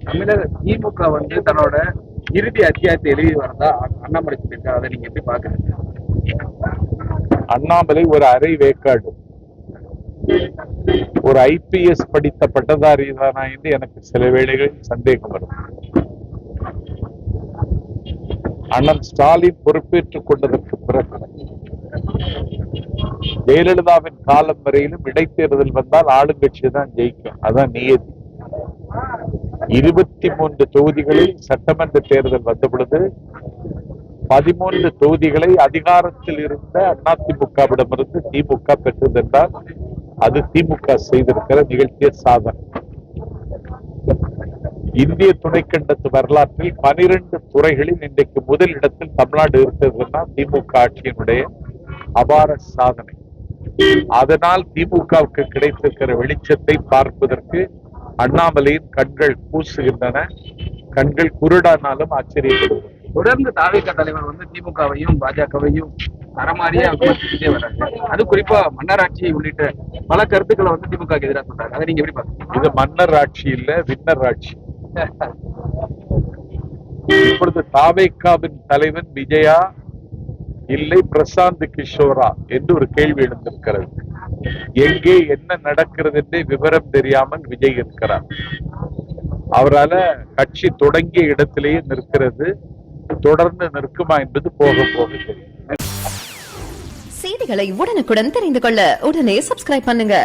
தமிழக திமுக தன்னோட இறுதி அத்தியாயத்தை எழுதி வரதா அண்ணாமலை சொல்லியிருக்காரு. அதை நீங்க எப்படி பாக்குறீங்க? அண்ணாமலை ஒரு அரை வேக்காடு, ஒரு IPS படித்த பட்டதாரி தானா என்று எனக்கு சில வேளைகளில் சந்தேகம் வரும். அண்ணன் ஸ்டாலின் பொறுப்பேற்றுக் கொண்டதற்கு பிறகு ஜெயலலிதாவின் காலம் வரையிலும் இடைத்தேர்தல் வந்தால் ஆளுங்கட்சி தான் ஜெயிக்கும். அதான் நியதி. 23 தொகுதிகளில் சட்டமன்ற தேர்தல் வந்த பொழுது 13 தொகுதிகளை அதிகாரத்தில் இருந்த அதிமுகவிடமிருந்து திமுக பெற்றதென்றால் அது திமுக செய்திருக்கிற நிகழ்ச்சிய சாதனை. இந்திய துணைக்கண்டத்து வரலாற்றில் 12 துறைகளில் இன்றைக்கு முதல் இடத்தில் தமிழ்நாடு இருக்கிறதுனா திமுக ஆட்சியினுடைய அபார சாதனை. அதனால் திமுகவுக்கு கிடைத்திருக்கிற வெளிச்சத்தை பார்ப்பதற்கு அண்ணாமலையின் கண்கள் கூசுகின்றன. கண்கள் குருடானாலும் ஆச்சரியப்படுகிறது. தொடர்ந்து தாவேகா தலைவர் திமுகவையும் பாஜகவையும் தரமாரியா விமர்சிச்சுட்டே வர்றாங்க. அது குறிப்பா மன்னர் ஆட்சி உள்ளிட்ட பல கருத்துக்களை திமுக எதிராக சொல்றாங்க. அதை நீங்க எப்படி பாக்குறீங்க? இது மன்னர் ஆட்சி இல்ல, வின்னர் ஆட்சி. இப்பொழுது தாவேகாவின் தலைவன் விஜயா இல்லை பிரசாந்த் கிஷோரா என்று ஒரு கேள்வி எழுந்திருக்கிறது. எங்கே என்ன நடக்கிறது என்றே விவரம் தெரியாமல் விஜய் இருக்கிறார். அவரால கட்சி தொடங்கிய இடத்திலேயே நிற்கிறது. தொடர்ந்து நிற்குமா என்பது போக போக தெரியும். செய்திகளை உடனுக்குடன் தெரிந்து கொள்ள உடனே சப்ஸ்கிரைப் பண்ணுங்க.